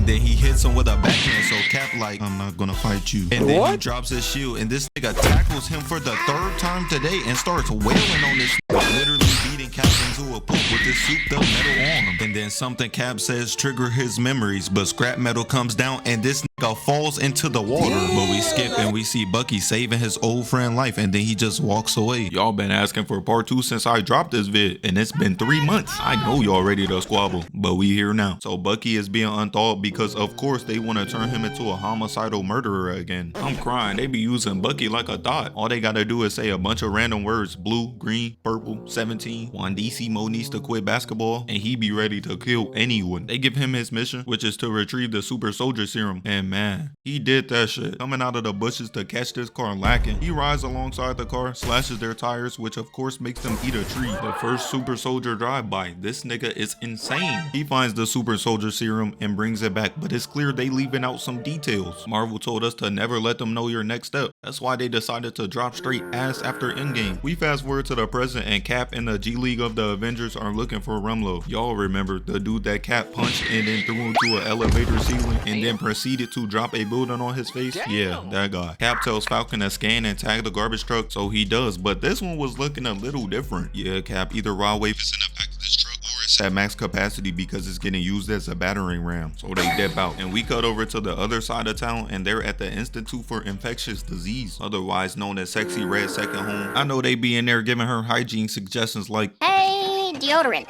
then he hits him with a backhand. So Cap like, I'm not gonna fight you. And then he drops his shield, and this nigga tackles him for the third time today and starts wailing on this nigga, literally beating Cap into a pulp with his souped up metal on him. And then something Cap says trigger his memories, but scrap metal comes down and this nigga falls into the water. But we skip and we see Bucky saving his old friend life, and then he just walks away. Y'all been asking for part 2 since I dropped this vid, and it's been 3 months. I know y'all ready to squabble, but we here now. So Bucky is being unthawed because of course they want to turn him into a homicidal murderer again. I'm crying. They be using Bucky like a thought. All they gotta do is say a bunch of random words: blue, green, purple, 17, Wandisi needs to quit basketball, and he be ready to kill anyone. They give him his mission, which is to retrieve the super soldier serum, and man, he did that shit. Coming out of the bushes to catch this car lacking, he rides alongside the car, slashes their tires, which of course makes them eat a tree. The first super soldier drive-by. This nigga is insane. He finds the super soldier serum and brings it back, but it's clear they leaving out some details. Marvel told us to never let them know your next step. That's why they decided to drop straight ass after Endgame. We fast forward to the present, and Cap and the G League of the Avengers are looking for Rumlow. Y'all remember the dude that Cap punched and then threw him to an elevator ceiling and then proceeded to drop a building on his face? Yeah, that guy. Cap tells Falcon to scan and tag the garbage truck, so he does, but this one was looking a little different. Yeah, Cap, either raw wave is in the back of this truck or it's at max capacity because it's getting used as a battering ram, so they dip out. And we cut over to the other side of town, and they're at the Institute for Infectious Disease, otherwise known as Sexy Red Second Home. I know they be in there giving her hygiene suggestions like, hey, deodorant.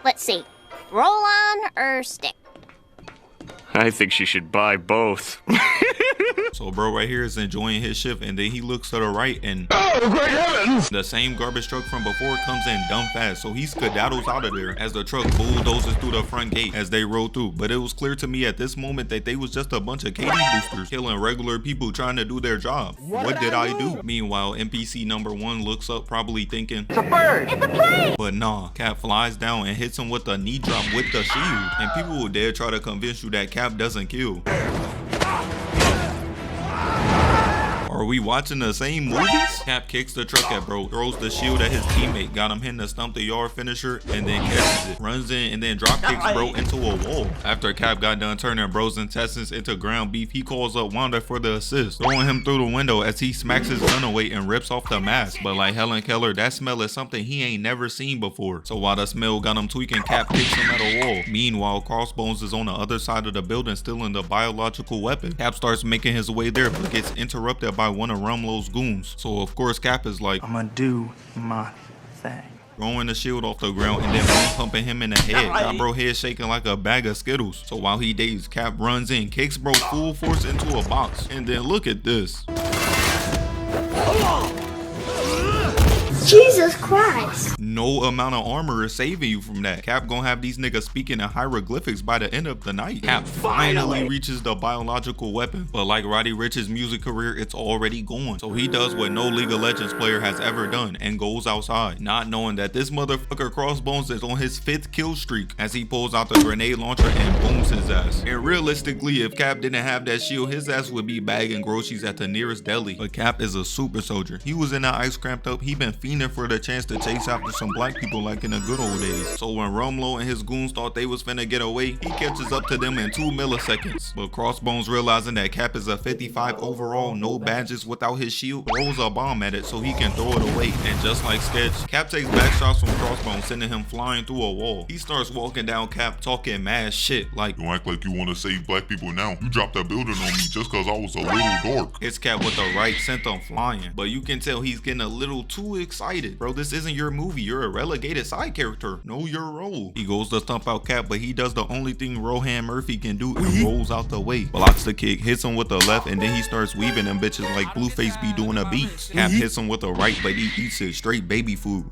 Let's see. Roll on or stick? I think she should buy both. So bro right here is enjoying his shift, and then he looks to the right and Oh, great heavens! the same garbage truck from before comes in dumb fast, so he skedaddles out of there as the truck bulldozes through the front gate as they roll through. But it was clear to me at this moment that they was just a bunch of KD boosters killing regular people trying to do their job. What did I do? Meanwhile, NPC number 1 looks up, probably thinking, It's a bird! It's a plane! but nah, Cap flies down and hits him with a knee drop with the shield. And people will dare try to convince you that Cap doesn't kill. Are we watching the same movies? Cap kicks the truck at bro, throws the shield at his teammate, got him hitting the stump the yard finisher, and then catches it. Runs in and then drop kicks bro into a wall. After Cap got done turning bro's intestines into ground beef, he calls up Wanda for the assist, throwing him through the window as he smacks his gun away and rips off the mask. But like Helen Keller, that smell is something he ain't never seen before. So while the smell got him tweaking, Cap kicks him at a wall. Meanwhile, Crossbones is on the other side of the building stealing the biological weapon. Cap starts making his way there, but gets interrupted by one of Rumlow's goons. So of course Cap is like, I'm gonna do my thing. throwing the shield off the ground and then pumping him in the head. Got bro head shaking like a bag of Skittles. So while he dazed, Cap runs in, kicks bro full force into a box, and then look at this. Jesus Christ. No amount of armor is saving you from that. Cap gonna have these niggas speaking in hieroglyphics by the end of the night. Cap finally reaches the biological weapon, but like Roddy Ricch's music career, it's already gone. So he does what no League of Legends player has ever done and goes outside, not knowing that this motherfucker Crossbones is on his 5th kill streak as he pulls out the grenade launcher and booms his ass. And realistically, if Cap didn't have that shield, his ass would be bagging groceries at the nearest deli. But Cap is a super soldier. He was in that ice cramped up. He been fiending for the chance to chase after some black people like in the good old days. So when Rumlow and his goons thought they was finna get away, he catches up to them in 2 milliseconds. But Crossbones, realizing that Cap is a 55 overall, no badges, without his shield, throws a bomb at it so he can throw it away. And just like Sketch, Cap takes back shots from Crossbones, sending him flying through a wall. He starts walking down Cap talking mad shit like, Don't act like you want to save black people now. You dropped that building on me just cause I was a little dark. it's Cap with the right sent him flying. But you can tell he's getting a little too excited. Bro, this isn't your movie. You're a relegated side character. Know your role. He goes to stump out Cap, but he does the only thing Rohan Murphy can do and rolls out the way. Blocks the kick, hits him with the left, and then he starts weaving them bitches like Blueface be doing the beats. Cap hits him with the right, but he eats it straight baby food.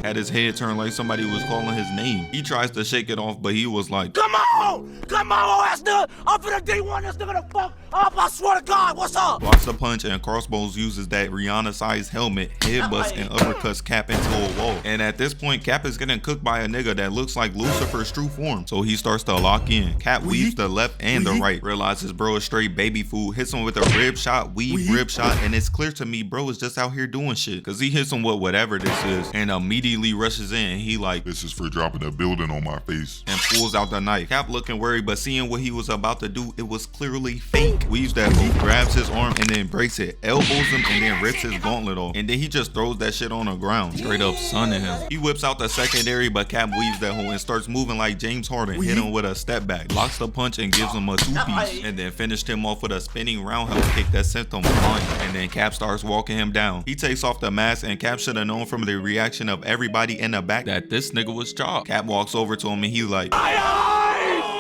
Had his head turned like somebody was calling his name. He tries to shake it off, but he was like, Come on! Come on, ass nigga! I'm finna D1 this nigga the fuck up, I swear to God, what's up? blocks the punch, and Crossbones uses that Rihanna-sized helmet, headbutts, and uppercuts Cap into a wall. And at this point, Cap is getting cooked by a nigga that looks like Lucifer's true form. So he starts to lock in. Cap weaves the left and the right. Realizes bro is straight baby food. Hits him with a rib shot, weave, rib shot, and it's clear to me bro is just out here doing shit. Cause he hits him with whatever this is. And immediately immediately rushes in. He like, This is for dropping a building on my face. and pulls out the knife. Cap looking worried, but seeing what he was about to do, it was clearly fake. Weaves that hoe, grabs his arm and then breaks it, elbows him and then rips his gauntlet off. And then he just throws that shit on the ground, straight up sunning him. He whips out the secondary, but Cap weaves that hoe and starts moving like James Harden, hit him with a step back, blocks the punch and gives him a two-piece, and then finished him off with a spinning roundhouse kick that sent him flying. And then Cap starts walking him down. He takes off the mask, and Cap should have known from the reaction of everybody in the back that this nigga was chopped. Cap walks over to him and he like,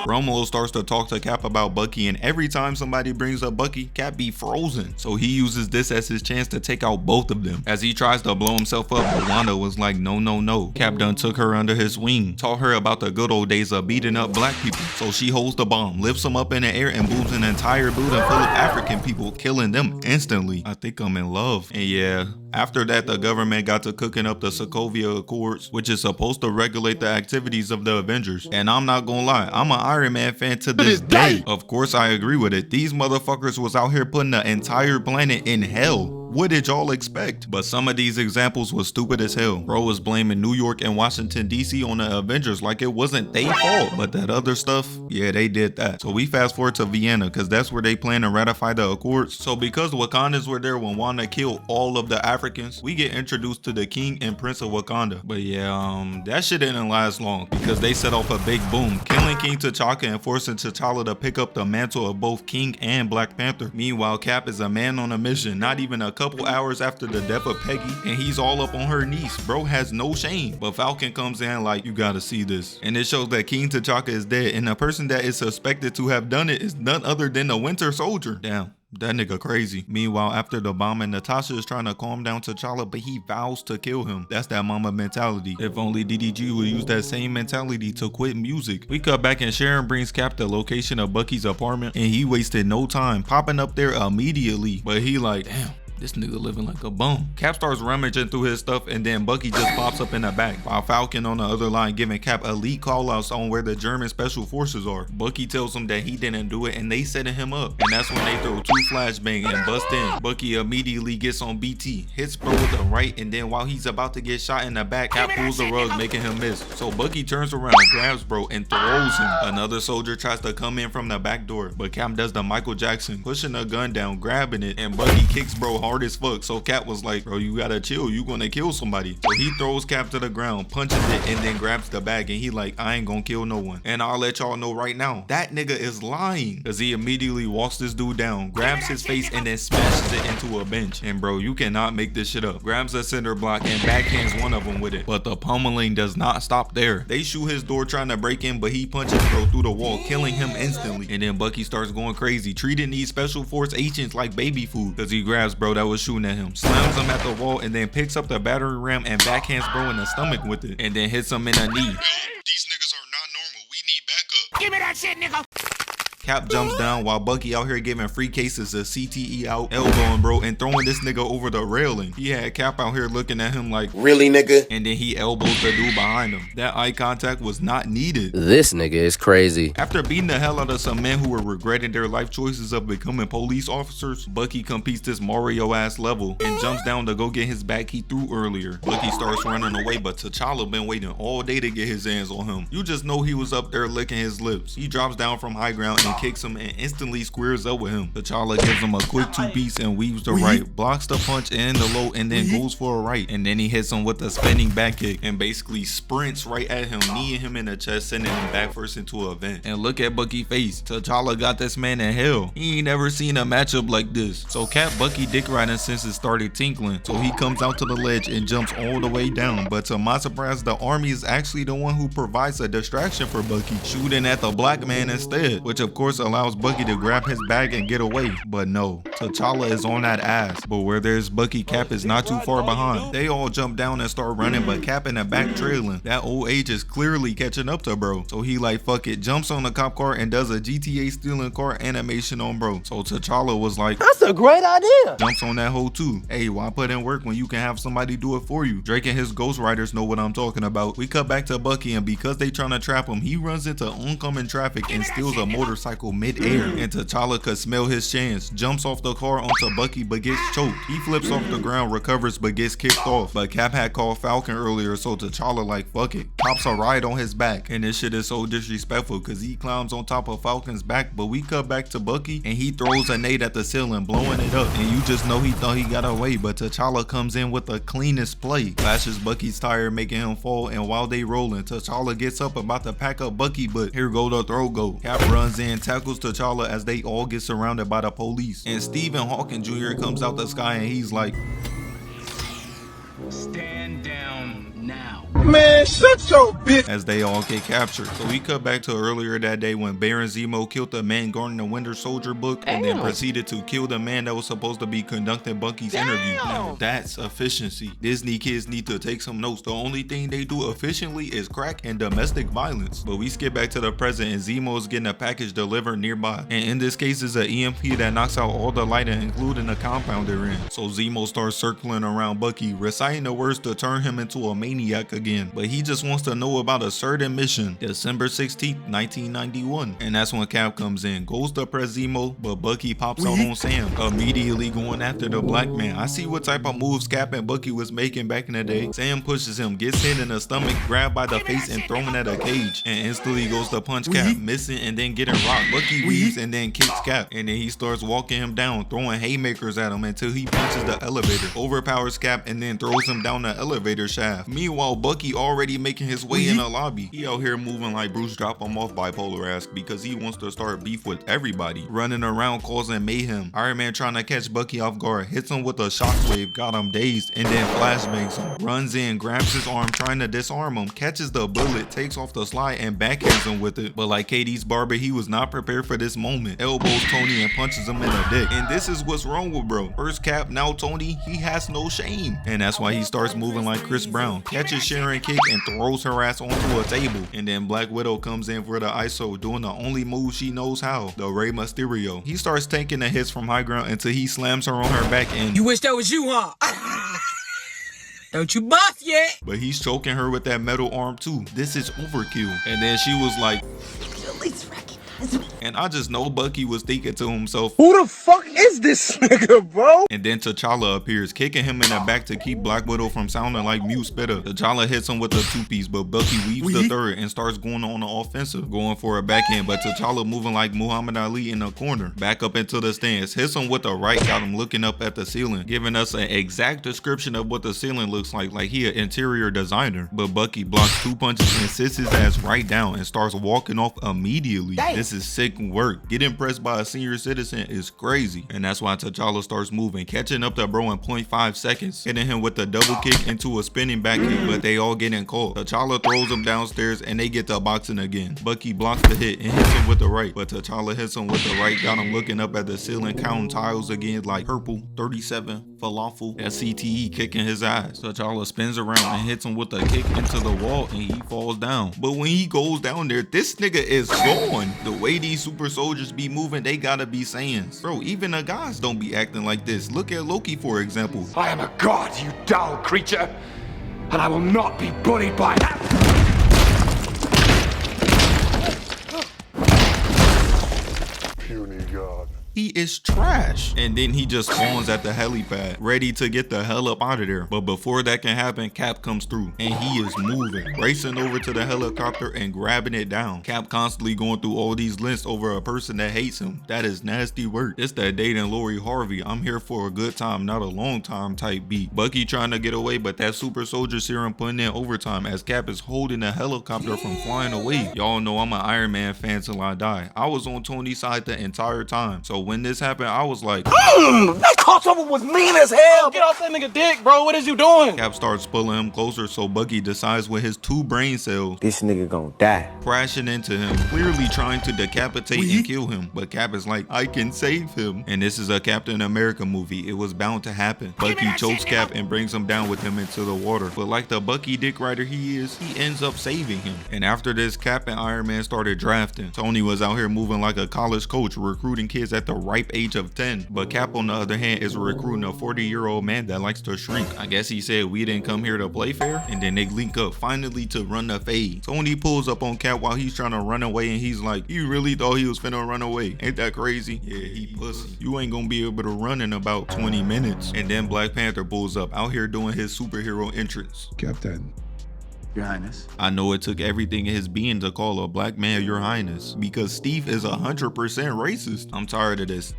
Romo starts to talk to Cap about Bucky, and every time somebody brings up Bucky, Cap be frozen. So he uses this as his chance to take out both of them. As he tries to blow himself up, but Wanda was like, no, no, no. Cap done took her under his wing, taught her about the good old days of beating up black people. So she holds the bomb, lifts him up in the air, and booms an entire building full of African people, killing them instantly. I think I'm in love. And yeah, after that, the government got to cooking up the Sokovia Accords, which is supposed to regulate the activities of the Avengers. And I'm not gonna lie, I'm an Iron Man fan to this day. Of course I agree with it. These motherfuckers was out here putting the entire planet in hell. What did y'all expect? But some of these examples was stupid as hell. Bro was blaming New York and Washington DC on the Avengers like it wasn't their fault. But that other stuff, yeah, they did that. So we fast forward to Vienna because that's where they plan to ratify the Accords. So because Wakandans were there when Wanda killed all of the Africans, we get introduced to the King and Prince of Wakanda. But yeah, that shit didn't last long because they set off a big boom, killing King T'Chaka and forcing T'Challa to pick up the mantle of both King and Black Panther. Meanwhile, Cap is a man on a mission, not even a couple hours after the death of Peggy, and he's all up on her niece. Bro has no shame. But Falcon comes in like, you gotta see this. And it shows that King T'Chaka is dead, and the person that is suspected to have done it is none other than the Winter Soldier. Damn. That nigga crazy. Meanwhile, after the bombing, Natasha is trying to calm down T'Challa, but he vows to kill him. That's that mama mentality. If only DDG would use that same mentality to quit music. We cut back and Sharon brings Cap the location of Bucky's apartment, and he wasted no time popping up there immediately. But he like, damn, this nigga living like a bum. Cap starts rummaging through his stuff, and then Bucky just pops up in the back, while Falcon on the other line giving Cap elite callouts on where the German special forces are. Bucky tells him that he didn't do it and they setting him up, and that's when they throw two flashbang and bust in. Bucky immediately gets on BT, hits bro with the right, and then while he's about to get shot in the back, Cap pulls the rug, making him miss. So Bucky turns around, grabs bro, and throws him. Another soldier tries to come in from the back door, but Cap does the Michael Jackson, pushing a gun down, grabbing it, and Bucky kicks bro hard as fuck. So Cap was like, bro, you gotta chill, you gonna kill somebody. So he throws Cap to the ground, punches it, and then grabs the bag, and he like, I ain't gonna kill no one. And I'll let y'all know right now, that nigga is lying, because he immediately walks this dude down, grabs his face, and then smashes it into a bench. And bro, you cannot make this shit up. Grabs a cinder block and backhands one of them with it. But the pummeling does not stop there. They shoot his door trying to break in, but he punches bro through the wall, killing him instantly. And then Bucky starts going crazy, treating these special force agents like baby food, because he grabs bro that was shooting at him, slams him at the wall, and then picks up the battery ram and backhands bro in the stomach with it, and then hits him in the knee. These niggas are not normal. We need backup. Give me that shit, nigga. Cap jumps down while Bucky out here giving free cases of CTE out, elbowing bro, and throwing this nigga over the railing. He had Cap out here looking at him like, really, nigga? And then he elbows the dude behind him. That eye contact was not needed. This nigga is crazy. After beating the hell out of some men who were regretting their life choices of becoming police officers, Bucky completes this Mario ass level and jumps down to go get his bag he threw earlier. Bucky starts running away, but T'Challa been waiting all day to get his hands on him. You just know he was up there licking his lips. He drops down from high ground and kicks him and instantly squares up with him. T'Challa gives him a quick two-piece and weaves the right, blocks the punch and the low, and then goes for a right. And then he hits him with a spinning back kick and basically sprints right at him, kneeing him in the chest, sending him back first into a vent. And look at Bucky's face. T'Challa got this man in hell. He ain't never seen a matchup like this. So Cap Bucky dick riding since it started tinkling. So he comes out to the ledge and jumps all the way down. But to my surprise, the army is actually the one who provides a distraction for Bucky, shooting at the black man instead, which of course allows Bucky to grab his bag and get away. But no, T'Challa is on that ass. But where there's Bucky, Cap is not too far behind. They all jump down and start running, but Cap in the back trailing. That old age is clearly catching up to bro. So he like, fuck it, jumps on the cop car and does a GTA stealing car animation on bro. So T'Challa was like, That's a great idea. jumps on that hoe too. Hey, why put in work when you can have somebody do it for you? Drake and his Ghost Riders know what I'm talking about. We cut back to Bucky, and because they trying to trap him, he runs into oncoming traffic and steals a motorcycle motorcycle mid-air, and T'Challa could smell his chance, jumps off the car onto Bucky but gets choked. He flips off the ground, recovers but gets kicked off, but Cap had called Falcon earlier, so T'Challa like fuck it, pops a ride on his back. And this shit is so disrespectful because he climbs on top of Falcon's back, but we cut back to Bucky and he throws a nade at the ceiling, blowing it up, and you just know he thought he got away, but T'Challa comes in with the cleanest play, flashes Bucky's tire making him fall, and while they rolling, T'Challa gets up about to pack up Bucky, but here go the throw go. Cap runs in, tackles T'Challa as they all get surrounded by the police, and Stephen Hawking Jr. comes out the sky and he's like, stand down now. Man, shut your bitch. As they all get captured. So we cut back to earlier that day when Baron Zemo killed the man guarding the Winter Soldier book and then proceeded to kill the man that was supposed to be conducting Bucky's interview. Now that's efficiency. Disney kids need to take some notes. The only thing they do efficiently is crack and domestic violence. But we skip back to the present and Zemo's getting a package delivered nearby. And in this case it's an EMP that knocks out all the lighting, including the compound they're in. So Zemo starts circling around Bucky, reciting the words to turn him into a maniac again. But he just wants to know about a certain mission, December 16th, 1991. And that's when Cap comes in, goes to press Zemo, but Bucky pops out on Sam, immediately going after the black man. I see what type of moves Cap and Bucky was making back in the day. Sam pushes him, gets hit in the stomach, grabbed by the face and thrown at a cage, and instantly goes to punch Cap, missing and then getting rocked. Bucky weaves and then kicks Cap, and then he starts walking him down, throwing haymakers at him until he punches the elevator, overpowers Cap, and then throws him down the elevator shaft. Meanwhile, Bucky already making his way in the lobby. He out here moving like Bruce Drop him off bipolar-esque because he wants to start beef with everybody, running around causing mayhem. Iron Man trying to catch Bucky off guard, hits him with a shockwave, got him dazed, and then flashbangs him. Runs in, grabs his arm trying to disarm him, catches the bullet, takes off the slide, and backhands him with it. But like Katie's barber, he was not prepared for this moment. Elbows Tony and punches him in the dick. And this is what's wrong with bro. First Cap, now Tony, he has no shame. And that's why he starts moving like Chris Brown, catches Sharon kick and throws her ass onto a table. And then Black Widow comes in for the ISO, doing the only move she knows how, the Rey Mysterio. He starts taking the hits from high ground until he slams her on her back and you wish that was you, huh? Don't you buff yet? But he's choking her with that metal arm too. This is overkill. And then she was like, and I just know Bucky was thinking to himself, Who the fuck is this nigga, bro? And then T'Challa appears, kicking him in the back to keep Black Widow from sounding like Mute Spitter. T'Challa hits him with a two-piece, but Bucky weaves the third and starts going on the offensive, going for a backhand, but T'Challa moving like Muhammad Ali in the corner. Back up into the stance, hits him with the right, got him looking up at the ceiling, giving us an exact description of what the ceiling looks like he an interior designer. But Bucky blocks two punches and sits his ass right down and starts walking off immediately. This is sick work. Getting pressed by a senior citizen is crazy. And that's why T'Challa starts moving, catching up to bro in 0.5 seconds, hitting him with a double kick into a spinning back kick, but they all getting caught. T'Challa throws him downstairs and they get to boxing again. Bucky blocks the hit and hits him with the right, but T'Challa hits him with the right, got him looking up at the ceiling, counting tiles again like purple, 37, falafel, that CTE kicking his ass. T'Challa spins around and hits him with a kick into the wall and he falls down. But when he goes down there, this nigga is gone. The way these super soldiers be moving, they gotta be Saiyans. Bro, even the gods don't be acting like this. Look at Loki, for example. I am a god, you dull creature, and I will not be bullied by that. Puny god. He is trash. And then he just spawns at the helipad, ready to get the hell up out of there. But before that can happen, Cap comes through and he is moving, racing over to the helicopter and grabbing it down. Cap constantly going through all these lists over a person that hates him. That is nasty work. It's that dating Lori Harvey, I'm here for a good time, not a long time type beat. Bucky trying to get away, but that super soldier serum putting in overtime as Cap is holding the helicopter from flying away. Y'all know I'm an Iron Man fan till I die. I was on Tony's side the entire time. So when this happened, I was like, That crossover was mean as hell. Get off that nigga dick, bro. What is you doing? Cap starts pulling him closer, so Bucky decides with his 2 brain cells, This nigga gonna die. crashing into him, clearly trying to decapitate and kill him. But Cap is like, I can save him. And this is a Captain America movie. It was bound to happen. Bucky chokes Cap and brings him down with him into the water. But like the Bucky dick rider he is, he ends up saving him. And after this, Cap and Iron Man started drafting. Tony was out here moving like a college coach, recruiting kids at the ripe age of 10. But Cap, on the other hand, is recruiting a 40-year-old man that likes to shrink. I guess he said we didn't come here to play fair, and then they link up finally to run the fade. Tony pulls up on Cap while he's trying to run away, and he's like, you really thought he was finna run away? Ain't that crazy? Yeah, he pussy. You ain't gonna be able to run in about 20 minutes. And then Black Panther pulls up out here doing his superhero entrance. Captain. Your Highness. I know it took everything in his being to call a black man Your Highness, because Steve is 100% racist. I'm tired of this.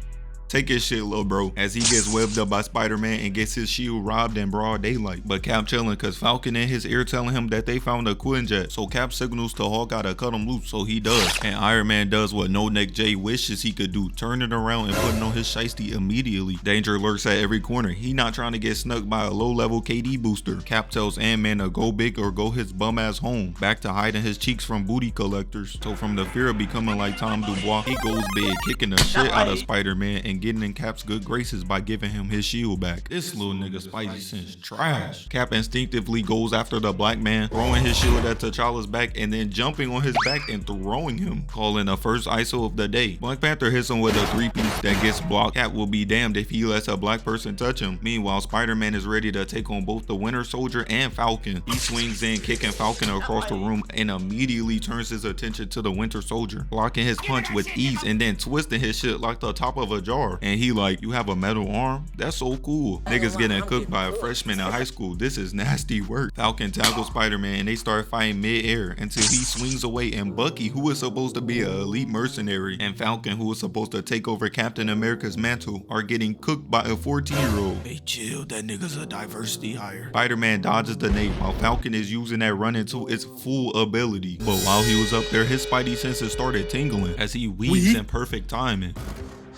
Take his shit, little bro, as he gets webbed up by Spider-Man and gets his shield robbed in broad daylight. But Cap chilling cause Falcon in his ear telling him that they found a Quinjet. So Cap signals to Hawkeye to cut him loose, so he does. And Iron Man does what No Neck Jay wishes he could do, turning around and putting on his shiesty immediately. Danger lurks at every corner. He not trying to get snuck by a low-level KD booster. Cap tells Ant-Man to go big or go his bum ass home, back to hiding his cheeks from booty collectors. So from the fear of becoming like Tom Dubois, he goes big, kicking the shit out of Spider-Man and getting in Cap's good graces by giving him his shield back. This little nigga Spidey Sense trash. Cap instinctively goes after the black man, throwing his shield at T'Challa's back and then jumping on his back and throwing him, calling the first ISO of the day. Black Panther hits him with a 3-piece that gets blocked. Cap will be damned if he lets a black person touch him. Meanwhile, Spider-Man is ready to take on both the Winter Soldier and Falcon. He swings in, kicking Falcon across the room and immediately turns his attention to the Winter Soldier, blocking his punch with ease and then twisting his shit like the top of a jar. And he like, you have a metal arm? That's so cool. Niggas getting cooked by a freshman in high school. This is nasty work. Falcon tackles Spider-Man and they start fighting mid-air until he swings away, and Bucky, who is supposed to be an elite mercenary, and Falcon, who is supposed to take over Captain America's mantle, are getting cooked by a 14-year-old. Hey chill, that nigga's a diversity hire. Spider-Man dodges the nade while Falcon is using that run into its full ability. But while he was up there, his Spidey senses started tingling as he weaves in perfect timing.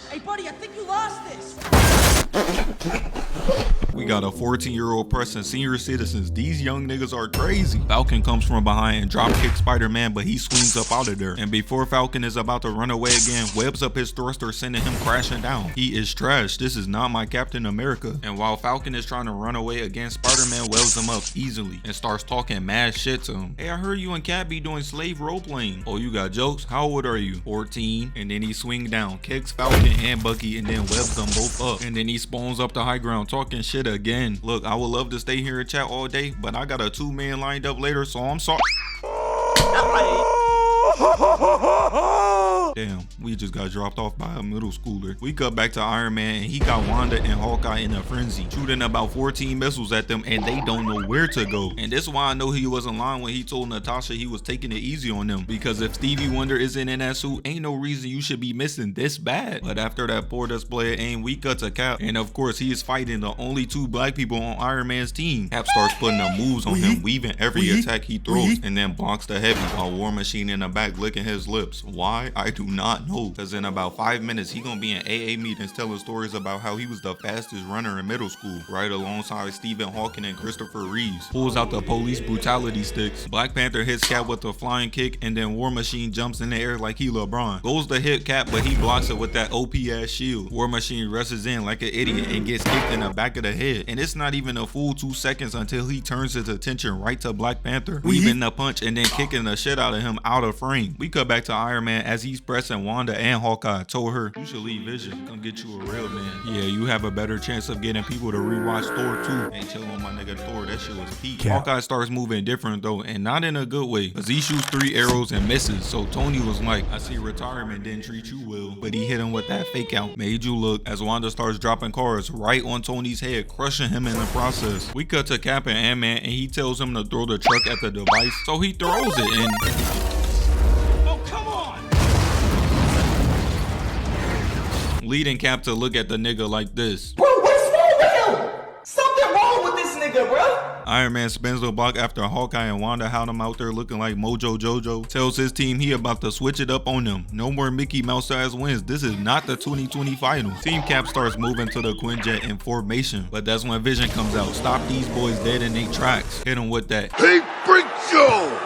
Hey, buddy, I think you lost this. We got a 14-year-old pressing senior citizens. These young niggas are crazy. Falcon comes from behind and drop kicks Spider-Man, but he swings up out of there. And before Falcon is about to run away again, webs up his thruster, sending him crashing down. He is trash. This is not my Captain America. And while Falcon is trying to run away again, Spider-Man webs him up easily and starts talking mad shit to him. Hey, I heard you and Cap be doing slave role-playing. Oh, you got jokes? How old are you? 14. And then he swing down, kicks Falcon and Bucky, and then webs them both up. And then he spawns up the high ground talking shit again. Look, I would love to stay here and chat all day, but I got a 2-man lined up later, so I'm sorry. Damn, we just got dropped off by a middle schooler. We cut back to Iron Man and he got Wanda and Hawkeye in a frenzy, shooting about 14 missiles at them and they don't know where to go. And this is why I know he wasn't lying when he told Natasha he was taking it easy on them, because if Stevie Wonder isn't in that suit, ain't no reason you should be missing this bad. But after that poor display of aim, we cut to Cap, and of course he is fighting the only 2 black people on Iron Man's team. Cap starts putting the moves on him, weaving every attack he throws, and then blocks the heavy while War Machine in the back licking his lips. Why? I do not know, because in about 5 minutes he gonna be in AA meetings telling stories about how he was the fastest runner in middle school, right alongside Stephen Hawking and Christopher Reeves. Pulls out the police brutality sticks. Black Panther hits Cap with a flying kick, and then War Machine jumps in the air like he LeBron. Goes to hit Cap, but he blocks it with that OP ass shield. War Machine rushes in like an idiot and gets kicked in the back of the head, and it's not even a full 2 seconds until he turns his attention right to Black Panther, weaving the punch and then kicking the shit out of him out of frame. We cut back to Iron Man as he's pressing Wanda and Hawkeye. Told her, you should leave Vision, come get you a real man. Yeah, you have a better chance of getting people to rewatch Thor 2. Ain't chill on my nigga Thor, that shit was peak. Hawkeye starts moving different though, and not in a good way, cause he shoots 3 arrows and misses. So Tony was like, I see retirement didn't treat you well, but he hit him with that fake out, made you look, as Wanda starts dropping cars right on Tony's head, crushing him in the process. We cut to Cap and Ant-Man and he tells him to throw the truck at the device, so he throws it and leading Cap to look at the nigga like this. Bro, what's wrong with him? Something wrong with this nigga, bro. Iron Man spins the block after Hawkeye and Wanda had him out there looking like Mojo Jojo. Tells his team he about to switch it up on them. No more Mickey Mouse size wins. This is not the 2020 finals. Team Cap starts moving to the Quinjet in formation, but that's when Vision comes out. Stop these boys dead in their tracks. Hit him with that. Hey, Freak Joe!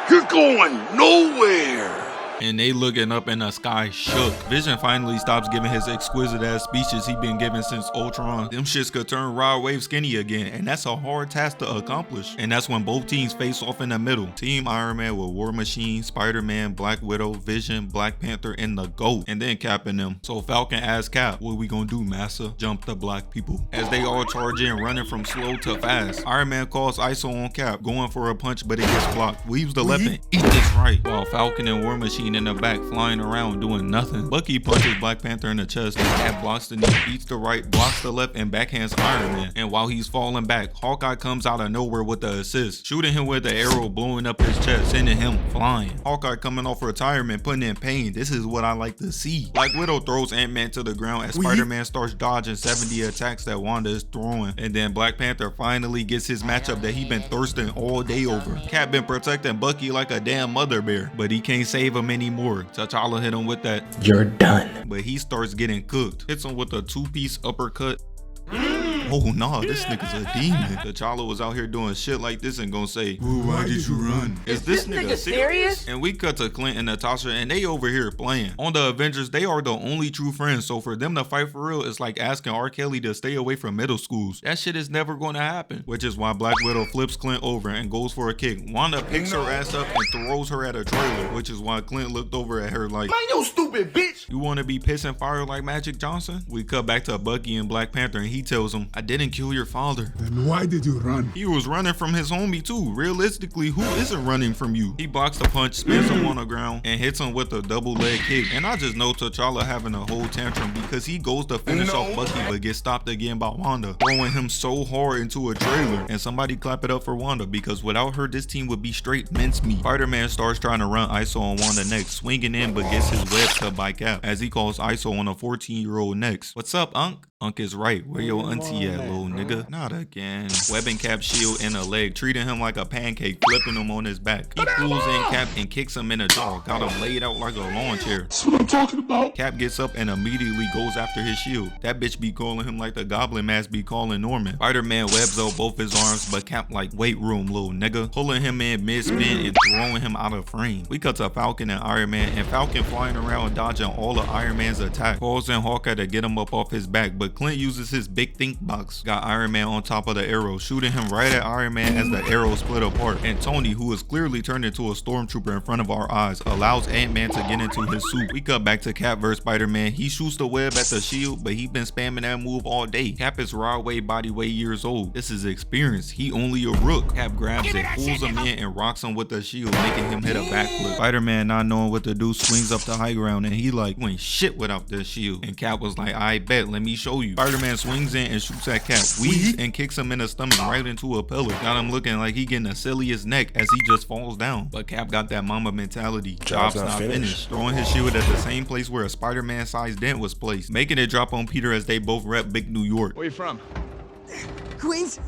You're going nowhere! and they looking up in the sky shook. Vision finally stops giving his exquisite ass speeches he been giving since Ultron. Them shits could turn Rod Wave skinny again, and that's a hard task to accomplish. And that's when both teams face off in the middle. Team Iron Man with War Machine, Spider-Man, Black Widow, Vision, Black Panther, and the GOAT, and then Cap and them. So Falcon asks Cap, what we gonna do, massa? Jump the black people. As they all charge in, running from slow to fast. Iron Man calls ISO on Cap, going for a punch, but it gets blocked. Weaves the left and eat this right. While Falcon and War Machine in the back flying around doing nothing. Bucky punches Black Panther in the chest, and Cap blocks the knee, eats the right, blocks the left, and backhands Iron Man. And while he's falling back, Hawkeye comes out of nowhere with the assist, shooting him with the arrow, blowing up his chest, sending him flying. Hawkeye coming off retirement, putting in pain. This is what I like to see. Black Widow throws Ant-Man to the ground as Spider-Man starts dodging 70 attacks that Wanda is throwing. And then Black Panther finally gets his matchup that he been thirsting all day over. Cap been protecting Bucky like a damn mother bear, but he can't save him anymore. T'Challa hit him with that, You're done. but he starts getting cooked. Hits him with a two-piece uppercut. Oh nah, this nigga's a demon. T'Challa was out here doing shit like this and gonna say, "Ooh, why did you run?" Is this nigga serious? And we cut to Clint and Natasha, and they over here playing. On the Avengers, they are the only true friends, so for them to fight for real is like asking R. Kelly to stay away from middle schools. That shit is never gonna happen. Which is why Black Widow flips Clint over and goes for a kick. Wanda picks her ass up and throws her at a trailer, which is why Clint looked over at her like, Man, you stupid bitch! you wanna be pissing fire like Magic Johnson? We cut back to Bucky and Black Panther, and he tells him, I didn't kill your father. Then why did you run? He was running from his homie too. Realistically, who isn't running from you? He blocks the punch, spins him on the ground, and hits him with a double leg kick. And I just know T'Challa having a whole tantrum because he goes to finish off Bucky but gets stopped again by Wanda, throwing him so hard into a trailer. And somebody clap it up for Wanda, because without her, this team would be straight mincemeat. Spider-Man starts trying to run ISO on Wanda next, swinging in but gets his web cut by Cap as he calls ISO on a 14-year-old next. What's up, Unc? Unc is right. Where your auntie at, little nigga? Not again. Webbing Cap's shield in a leg, treating him like a pancake, flipping him on his back. He pulls in Cap and kicks him in the jaw. Got him laid out like a lawn chair. That's what I'm talking about. Cap gets up and immediately goes after his shield. That bitch be calling him like the Goblin Mask be calling Norman. Spider-Man webs out both his arms, but Cap like, weight room, little nigga. Pulling him in mid-spin and throwing him out of frame. We cut to Falcon and Iron Man, and Falcon flying around dodging all of Iron Man's attacks. Calls in Hawkeye to get him up off his back, but Clint uses his big think box. Got Iron Man on top of the arrow, shooting him right at Iron Man as the arrow split apart. And Tony, who is clearly turned into a stormtrooper in front of our eyes, allows Ant-Man to get into his suit. We cut back to Cap vs Spider-Man. He shoots the web at the shield, but he been spamming that move all day. Cap is raw weight, body weight years old. This is experience. He only a rook. Cap grabs it, pulls him in, and rocks him with the shield, making him hit a backflip. Spider-Man, not knowing what to do, swings up the high ground, and he like, you ain't shit without this shield. And Cap was like, I bet, let me show you. Spider-Man swings in and shoots at Cap, weaves and kicks him in the stomach right into a pillar. Got him looking like he getting the silliest neck as he just falls down. But Cap got that mama mentality. Job's not finished. Throwing his shield at the same place where a Spider-Man sized dent was placed, making it drop on Peter as they both rep big New York. Where you from? Queens?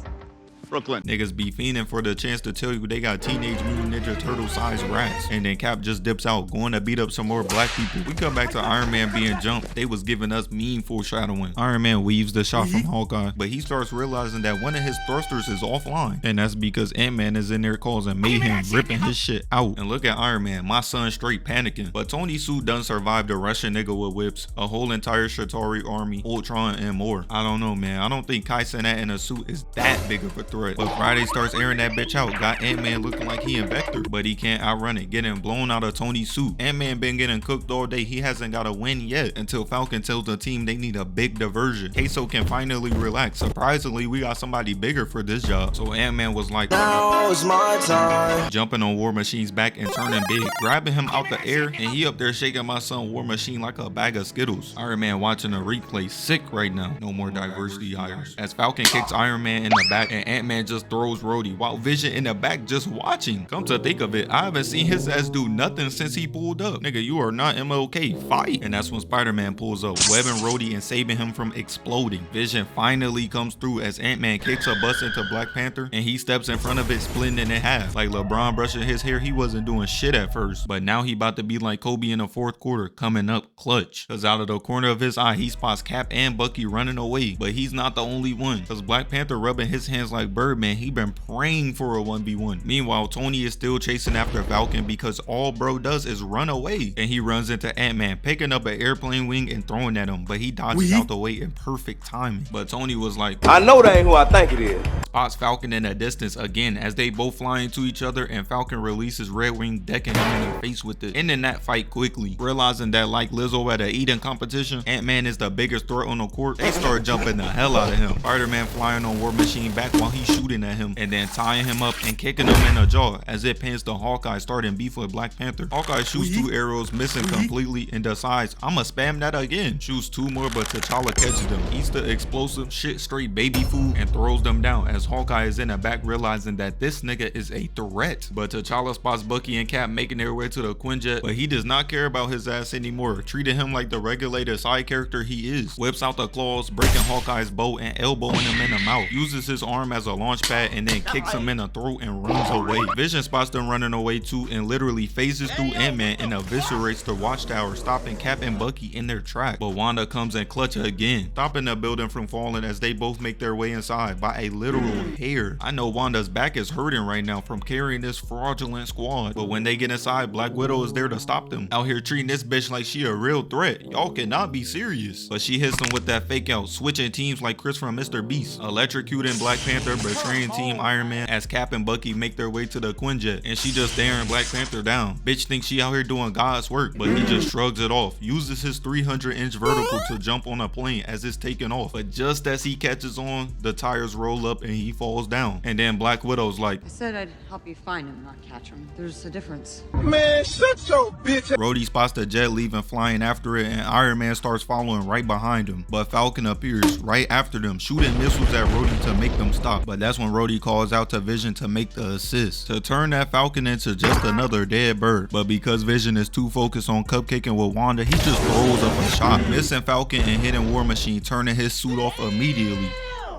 Brooklyn. Niggas be fiending for the chance to tell you they got Teenage Mutant Ninja Turtle sized rats. And then Cap just dips out, going to beat up some more black people. We come back to Iron Man being jumped. They was giving us mean foreshadowing. Iron Man weaves the shot from Hawkeye, but he starts realizing that one of his thrusters is offline. And that's because Ant-Man is in there causing mayhem, ripping his shit out. And look at Iron Man, my son straight panicking. But Tony's suit done survived a Russian nigga with whips, a whole entire Shatari army, Ultron, and more. I don't know, man. I don't think Kai Cenat in a suit is that big of a threat. But Friday starts airing that bitch out. Got Ant-Man looking like he in Vector, but he can't outrun it, getting blown out of Tony's suit. Ant-Man been getting cooked all day. He hasn't got a win yet until Falcon tells the team they need a big diversion. Queso can finally relax. Surprisingly, we got somebody bigger for this job. So Ant-Man was like, now is my time. Jumping on War Machine's back and turning big, grabbing him out the air, and he up there shaking my son War Machine like a bag of Skittles. Iron Man watching a replay, sick right now. No more diversity hires. As Falcon kicks Iron Man in the back and Ant-Man just throws Rhodey while Vision in the back just watching. Come to think of it, I haven't seen his ass do nothing since he pulled up. Nigga, you are not MLK, fight. And that's when Spider-Man pulls up, webbing Rhodey and saving him from exploding. Vision finally comes through as Ant-Man kicks a bus into Black Panther and he steps in front of it, splitting it in half. Like LeBron brushing his hair, he wasn't doing shit at first, but now he about to be like Kobe in the fourth quarter, coming up clutch. Cause out of the corner of his eye, he spots Cap and Bucky running away, but he's not the only one, cause Black Panther rubbing his hands like, Birdman, he been praying for a 1v1. Meanwhile, Tony is still chasing after Falcon because all bro does is run away, and he runs into Ant-Man, picking up an airplane wing and throwing at him, but he dodges out the way in perfect timing. But Tony was like, I know that ain't who I think it is. spots Falcon in the distance again as they both fly into each other, and Falcon releases Red Wing, decking him in the face with it, ending that fight quickly. Realizing that like Lizzo at a eating competition, Ant-Man is the biggest threat on the court, they start jumping the hell out of him. Spider-Man flying on War Machine back while he's shooting at him, and then tying him up and kicking him in the jaw as it pins to Hawkeye starting beef with Black Panther. Hawkeye shoots 2 arrows, missing completely, and decides, I'ma spam that again. Shoots 2 more, but T'Challa catches them, eats the explosive shit straight baby food, and throws them down as Hawkeye is in the back realizing that this nigga is a threat. But T'Challa spots Bucky and Cap making their way to the Quinjet, but he does not care about his ass anymore, treating him like the regulated side character he is. Whips out the claws, breaking Hawkeye's bow and elbowing him in the mouth. Uses his arm as a launch pad and then kicks him in the throat and runs away. Vision spots them running away too and literally phases through Ant-Man and eviscerates the watchtower, stopping Cap and Bucky in their track. But Wanda comes and clutch again, stopping the building from falling as they both make their way inside by a literal hair. I know Wanda's back is hurting right now from carrying this fraudulent squad, but when they get inside, Black Widow is there to stop them. Out here treating this bitch like she a real threat. Y'all cannot be serious. But she hits them with that fake out, switching teams like Chris from Mr. Beast, electrocuting Black Panther, betraying Team Iron Man as Cap and Bucky make their way to the Quinjet, and she just staring Black Panther down. Bitch thinks she out here doing God's work, but he just shrugs it off, uses his 300-inch vertical to jump on a plane as it's taking off. But just as he catches on, the tires roll up and he falls down. And then Black Widow's like, I said I'd help you find him, not catch him. There's a difference. Man, shut your bitch. Rhodey spots the jet leaving, flying after it, and Iron Man starts following right behind him. But Falcon appears right after them, shooting missiles at Rhodey to make them stop. But that's when Rhodey calls out to Vision to make the assist, to turn that Falcon into just another dead bird. But because Vision is too focused on cupcaking with Wanda, he just throws up a shot, missing Falcon and hitting War Machine, turning his suit off immediately.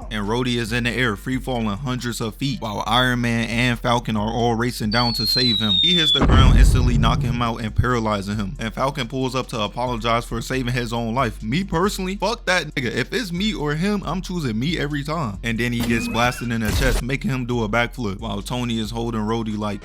And Rhodey is in the air, free falling hundreds of feet, while Iron Man and Falcon are all racing down to save him. He hits the ground, instantly knocking him out and paralyzing him. And Falcon pulls up to apologize for saving his own life. Me personally, fuck that nigga. If it's me or him, I'm choosing me every time. And then he gets blasted in the chest, making him do a backflip, while Tony is holding Rhodey like...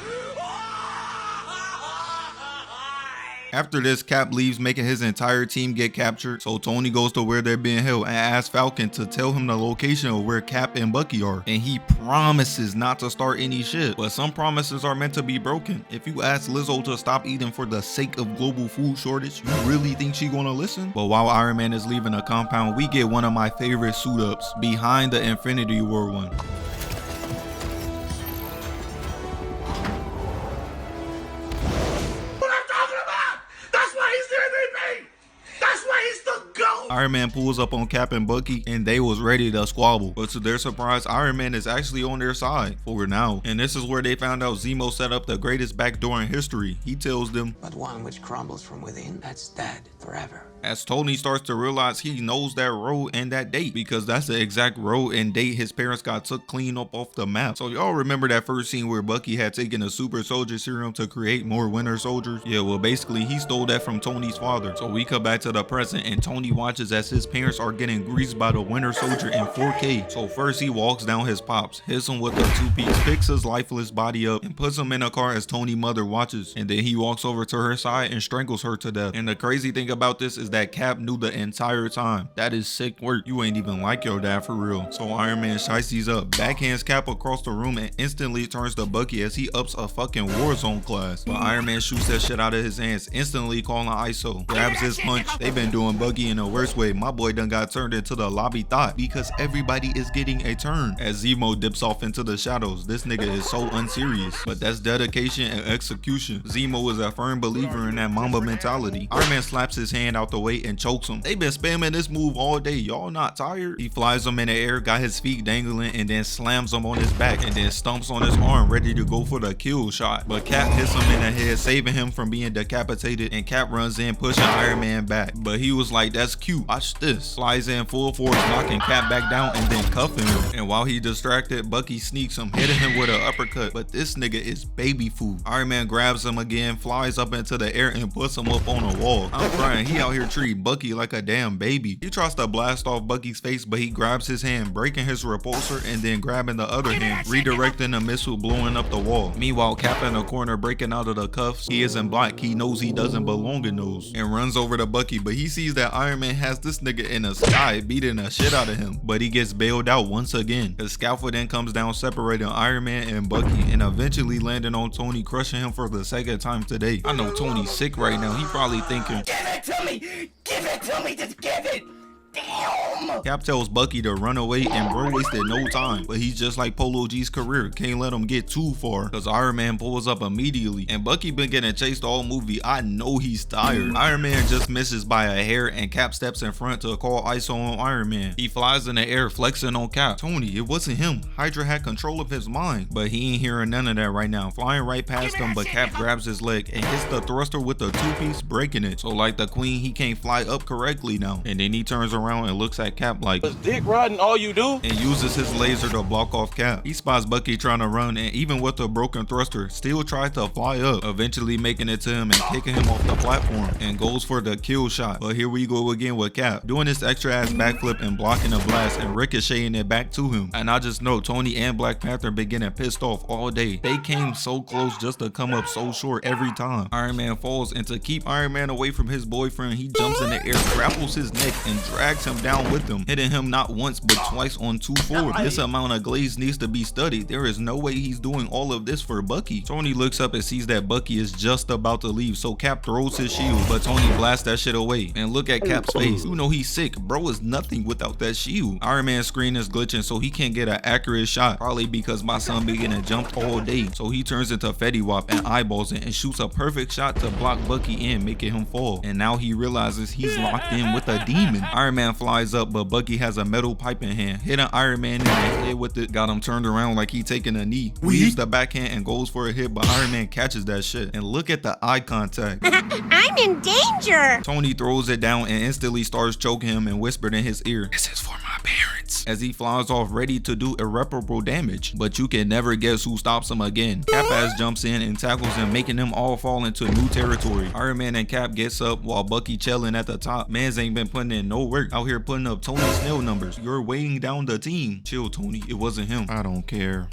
After this, Cap leaves, making his entire team get captured, so Tony goes to where they're being held and asks Falcon to tell him the location of where Cap and Bucky are, and he promises not to start any shit. But some promises are meant to be broken. If you ask Lizzo to stop eating for the sake of global food shortage, you really think she gonna listen? But while Iron Man is leaving the compound, we get one of my favorite suit ups behind the Infinity War one. Iron Man pulls up on Cap and Bucky, and they was ready to squabble. But to their surprise, Iron Man is actually on their side for now. And this is where they found out Zemo set up the greatest backdoor in history. He tells them, but one which crumbles from within, that's dead forever. As Tony starts to realize he knows that road and that date, because that's the exact road and date his parents got took clean up off the map. So y'all remember that first scene where Bucky had taken a super soldier serum to create more Winter Soldiers? Yeah, well basically he stole that from Tony's father. So we come back to the present and Tony watches as his parents are getting greased by the Winter Soldier in 4K. So first he walks down his pops, hits him with a 2-piece, picks his lifeless body up and puts him in a car as Tony's mother watches. And then he walks over to her side and strangles her to death. And the crazy thing about this is that Cap knew the entire time. That is sick work. You ain't even like your dad for real. So Iron Man shiesties up, backhands Cap across the room and instantly turns to Bucky as he ups a fucking Warzone class. But Iron Man shoots that shit out of his hands, instantly calling ISO, grabs his punch. They've been doing Bucky in the worst way. My boy done got turned into the lobby thought because everybody is getting a turn. As Zemo dips off into the shadows, this nigga is so unserious. But that's dedication and execution. Zemo is a firm believer in that Mamba mentality. Iron Man slaps his hand out the way and chokes him. They been spamming this move all day. Y'all not tired? He flies him in the air, got his feet dangling, and then slams him on his back and then stumps on his arm, ready to go for the kill shot. But Cap hits him in the head, saving him from being decapitated, and Cap runs in, pushing Iron Man back. But he was like, that's cute, cute. Watch this. Flies in full force, knocking Cap back down and then cuffing him. And while he distracted, Bucky sneaks him, hitting him with an uppercut. But this nigga is baby food. Iron Man grabs him again, flies up into the air and puts him up on a wall. I'm crying. He out here treating Bucky like a damn baby. He tries to blast off Bucky's face, but he grabs his hand, breaking his repulsor and then grabbing the other hand, redirecting a missile, blowing up the wall. Meanwhile, Cap in the corner breaking out of the cuffs. He isn't black. He knows he doesn't belong in those and runs over to Bucky, but he sees that Iron Man has this nigga in the sky beating the shit out of him. But he gets bailed out once again. The scaffolding comes down, separating Iron Man and Bucky, and eventually landing on Tony, crushing him for the second time today. I know Tony's sick right now. He probably thinking, Give it to me! Give it to me! Just give it! Damn! Cap tells Bucky to run away, and bro wasted no time, but he's just like Polo G's career, can't let him get too far because Iron Man pulls up immediately. And Bucky been getting chased all movie. I know he's tired. Iron Man just misses by a hair, and Cap steps in front to call ISO on Iron Man. He flies in the air, flexing on Cap. Tony, it wasn't him. Hydra had control of his mind, but he ain't hearing none of that right now. Flying right past him, but Cap grabs his leg and hits the thruster with the two-piece, breaking it. So like the Queen, he can't fly up correctly now. And then he turns around and looks at Cap like, "Was dick riding all you do?" and uses his laser to block off Cap. He spots Bucky trying to run, and even with a broken thruster, still tries to fly up, eventually making it to him and kicking him off the platform, and goes for the kill shot. But here we go again with Cap doing this extra ass backflip and blocking a blast and ricocheting it back to him. And I just know Tony and Black Panther been getting pissed off all day. They came so close just to come up so short every time. Iron Man falls, and to keep Iron Man away from his boyfriend, he jumps in the air, grapples his neck, and drags him down with him, hitting him not once but twice on 2 forward. This amount of glaze needs to be studied. There is no way he's doing all of this for Bucky. Tony looks up and sees that Bucky is just about to leave, so Cap throws his shield, but Tony blasts that shit away. And look at Cap's face. You know he's sick. Bro is nothing without that shield. Iron Man's screen is glitching, so he can't get an accurate shot, probably because my son be getting jumped all day. So he turns into Fetty Wap and eyeballs it and shoots a perfect shot to block Bucky in, making him fall. And now he realizes he's locked in with a demon. Iron Man flies up, but Bucky has a metal pipe in hand, hitting Iron Man in the head with it, got him turned around like he taking a knee. Weaves the backhand and goes for a hit, but Iron Man catches that shit. And look at the eye contact. I'm in danger! Tony throws it down and instantly starts choking him and whispered in his ear, "This is for my parents," as he flies off ready to do irreparable damage. But you can never guess who stops him again. Cap-Ass jumps in and tackles him, making them all fall into new territory. Iron Man and Cap gets up while Bucky chilling at the top. Mans ain't been putting in no work, out here putting up Tony Snell numbers. You're weighing down the team. Chill, Tony. It wasn't him. I don't care.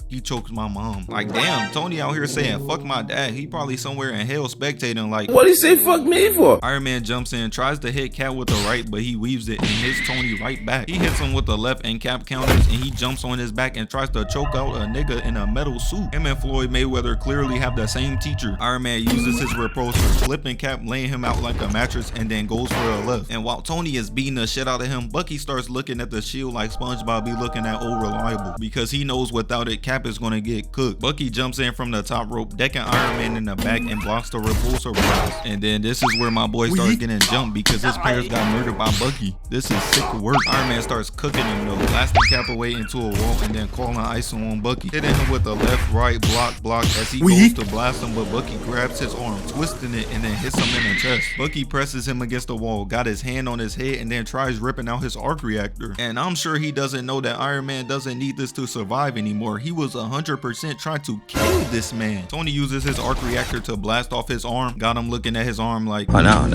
He chokes my mom. Like, damn, Tony out here saying fuck my dad. He probably somewhere in hell spectating like, What'd he say fuck me for? Iron Man jumps in, tries to hit Cap with the right, but he weaves it and hits Tony right back. He hits him with the left and Cap counters, and he jumps on his back and tries to choke out a nigga in a metal suit. Him and Floyd Mayweather clearly have the same teacher. Iron Man uses his repulsor, flipping Cap, laying him out like a mattress, and then goes for a left. And while Tony is beating the shit out of him, Bucky starts looking at the shield like SpongeBob be looking at Old Reliable, because he knows without it, Cap is gonna get cooked. Bucky jumps in from the top rope, decking Iron Man in the back and blocks the repulsor blast. And then this is where my boy starts getting jumped because his parents got murdered by Bucky. This is sick work. Iron Man starts cooking him though, blasting Cap away into a wall and then calling ISO on Bucky, hitting him with the left, right, block as he goes to blast him, but Bucky grabs his arm, twisting it, and then hits him in the chest. Bucky presses him against the wall, got his hand on his head, and then tries ripping out his arc reactor. And I'm sure he doesn't know that Iron Man doesn't need this to survive anymore. He was 100% trying to kill this man. Tony uses his arc reactor to blast off his arm, got him looking at his arm like, Oh no,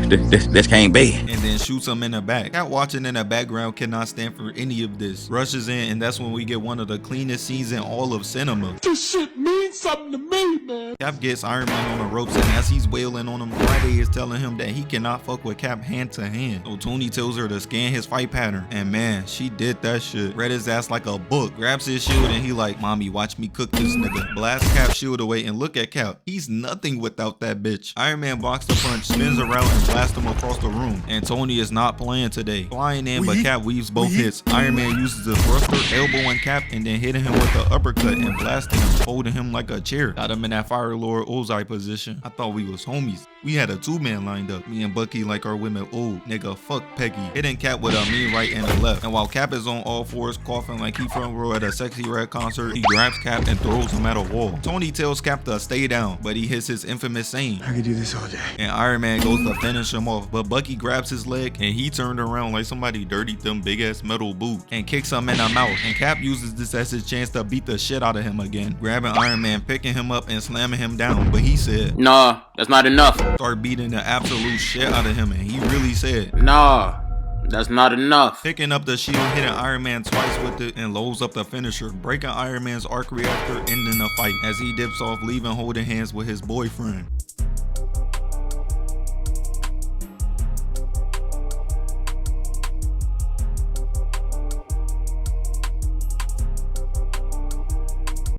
this can't be. And then shoots him in the back. Cat watching in the background cannot stand for any of this. Rushes in, and that's when we get one of the cleanest scenes in all of cinema. This shit means something to me, man. Cap gets Iron Man on the ropes, and as he's wailing on him, Friday is telling him that he cannot fuck with Cap hand to hand. So Tony tells her to scan his fight pattern, and man, she did that shit. Read his ass like a book, grabs his shield, and he like, "Mommy, watch me cook this nigga." Blasts Cap's shield away, and look at Cap. He's nothing without that bitch. Iron Man blocks the punch, spins around, and blasts him across the room. And Tony is not playing today. Flying in, but Cap weaves both hits. Iron Man uses the thruster, elbowing Cap, and then hitting him with the uppercut and blasting him, holding him like like a chair. Got him in that Fire Lord Ozai position. I thought we was homies. We had a 2-man lined up. Me and Bucky like our women old. Nigga, fuck Peggy. Hitting Cap with a mean right and a left. And while Cap is on all fours coughing like he front row at a Sexy Red concert, he grabs Cap and throws him at a wall. Tony tells Cap to stay down, but he hits his infamous saying, I could do this all day. and Iron Man goes to finish him off, but Bucky grabs his leg and he turned around like somebody dirtied them big ass metal boots and kicks him in the mouth. And Cap uses this as his chance to beat the shit out of him again, grabbing Iron Man, picking him up and slamming him down. But he said, Nah, that's not enough. start beating the absolute shit out of him, and he really said, Nah, that's not enough. picking up the shield, hitting Iron Man twice with it, and loads up the finisher, breaking Iron Man's arc reactor, ending the fight as he dips off, leaving holding hands with his boyfriend.